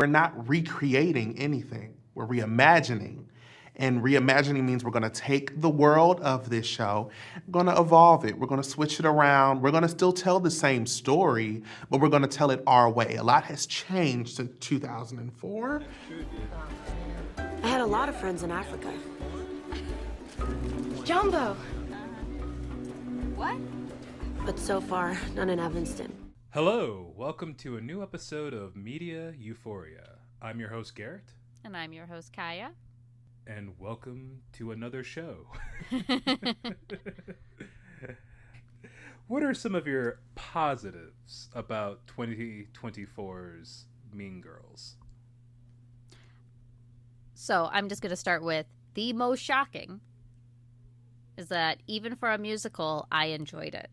We're not recreating anything. We're reimagining. And reimagining means we're going to take the world of this show, we're going to evolve it, we're going to switch it around, we're going to still tell the same story, but we're going to tell it our way. A lot has changed since 2004. I had a lot of friends in Africa. Jumbo! What? But so far, none in Evanston. Hello, welcome to a new episode of Media Euphoria. I'm your host, Garrett. And I'm your host, Kiaya. And welcome to another show. What are some of your positives about 2024's Mean Girls? So I'm just going to start with the most shocking is that even for a musical, I enjoyed it.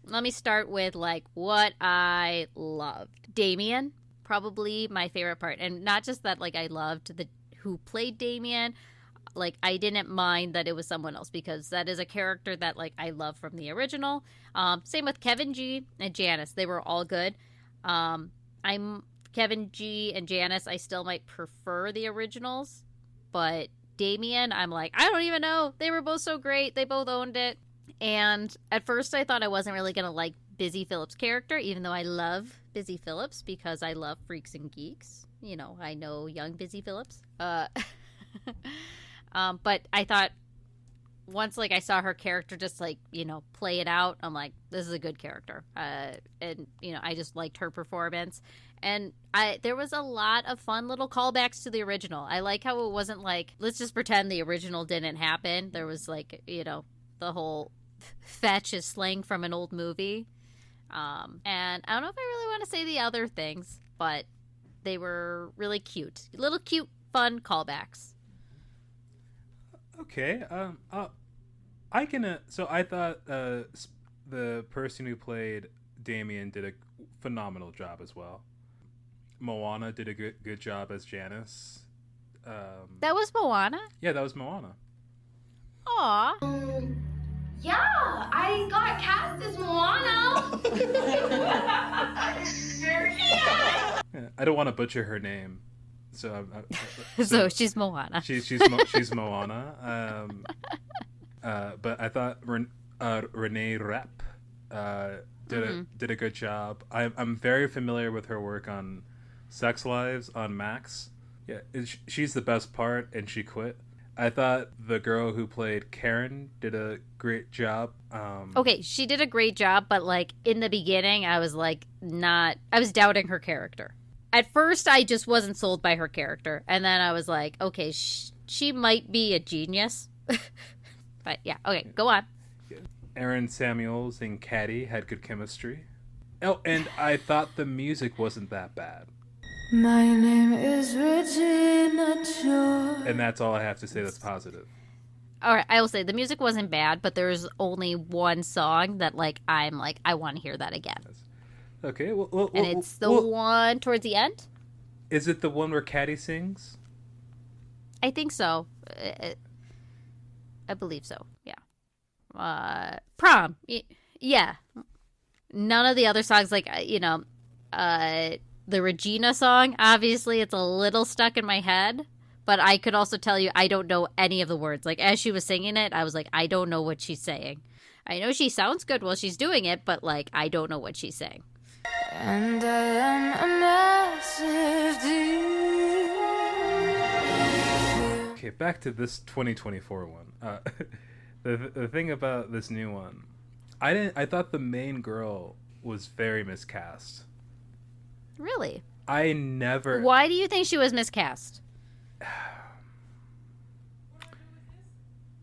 Let me start with what I loved. Damien, probably my favorite part. And not just that I loved who played Damien. I didn't mind that it was someone else because that is a character that I love from the original. Same with Kevin G and Janice. They were all good. I'm Kevin G and Janice, I still might prefer the originals. But Damien, I'm I don't even know. They were both so great. They both owned it. And at first I thought I wasn't really going to like Busy Phillips' character, even though I love Busy Phillips because I love Freaks and Geeks. You know, I know young Busy Phillips. But I thought once I saw her character just play it out, I'm this is a good character. And I just liked her performance. And there was a lot of fun little callbacks to the original. I like how it wasn't let's just pretend the original didn't happen. There was the whole fetch is slang from an old movie. And I don't know if I really want to say the other things, but they were really cute. Little cute, fun callbacks. Okay. So I thought the person who played Damien did a phenomenal job as well. Moana did a good job as Janice. That was Moana? Yeah, that was Moana. Aw. Yeah, I got cast as Moana. Yeah, I don't want to butcher her name, so so she's Moana. She's Moana. But I thought Renee Rapp did a good job. I'm very familiar with her work on Sex Lives on Max. Yeah, she's the best part, and she quit. I thought the girl who played Karen did a great job. Okay, she did a great job, but in the beginning, I was I was doubting her character. At first, I just wasn't sold by her character, and then I was okay, she might be a genius. But yeah, okay, go on. Aaron Samuels and Caddy had good chemistry. Oh, and I thought the music wasn't that bad. My name is Regina George. And that's all I have to say that's positive. All right, I will say the music wasn't bad, but there's only one song that I'm I want to hear that again. Okay, and it's the one towards the end. Is it the one where Caddy sings? I think so. I believe so. Yeah. Prom. Yeah. None of the other songs the Regina song, obviously, it's a little stuck in my head, but I could also tell you I don't know any of the words. As she was singing it, I was I don't know what she's saying. I know she sounds good while she's doing it, but I don't know what she's saying. And I am a massive deal. Okay, back to this 2024 one. The thing about this new one, I thought the main girl was very miscast. Really? Why do you think she was miscast?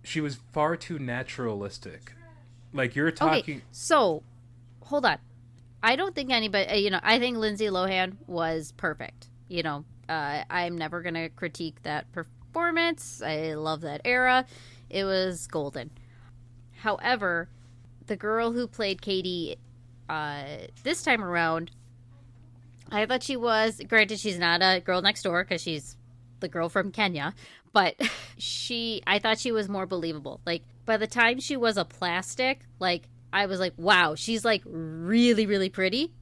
She was far too naturalistic. You're talking... Okay, so, hold on. I don't think anybody... I think Lindsay Lohan was perfect. I'm never going to critique that performance. I love that era. It was golden. However, the girl who played Katie this time around... I thought she was, granted she's not a girl next door because she's the girl from Kenya, but I thought she was more believable. By the time she was a plastic, I was like, wow, she's like really, really pretty.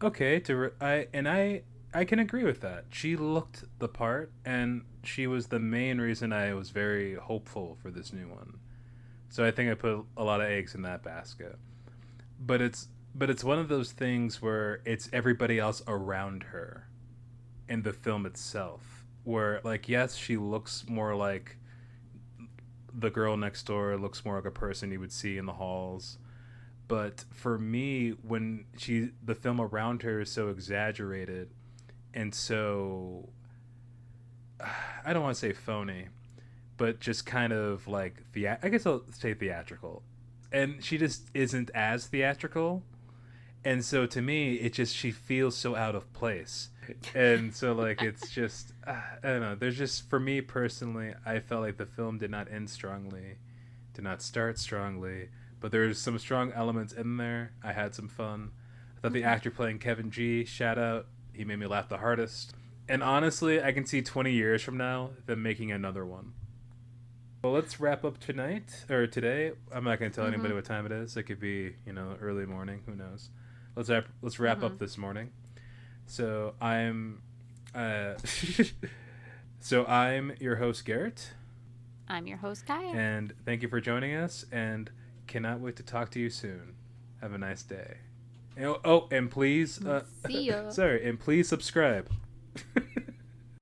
Okay, I can agree with that. She looked the part, and she was the main reason I was very hopeful for this new one. So I think I put a lot of eggs in that basket. But it's one of those things where it's everybody else around her in the film itself. Where, like, yes, she looks more like the girl next door, looks more like a person you would see in the halls. But for me, when the film around her is so exaggerated and so, I don't want to say phony, but just kind of like I guess I'll say theatrical, and she just isn't as theatrical, and so to me, she feels so out of place, and so like it's just I don't know. There's just, for me personally, I felt like the film did not end strongly, did not start strongly, but there's some strong elements in there. I had some fun. I thought the actor playing Kevin G, shout out, he made me laugh the hardest. And honestly, I can see 20 years from now them making another one. Well, let's wrap up today. I'm not going to tell anybody what time it is. It could be, early morning. Who knows? Let's wrap up this morning. So I'm your host, Garrett. I'm your host, Kiaya. And thank you for joining us, and cannot wait to talk to you soon. Have a nice day. And please, See ya. sorry, and please subscribe.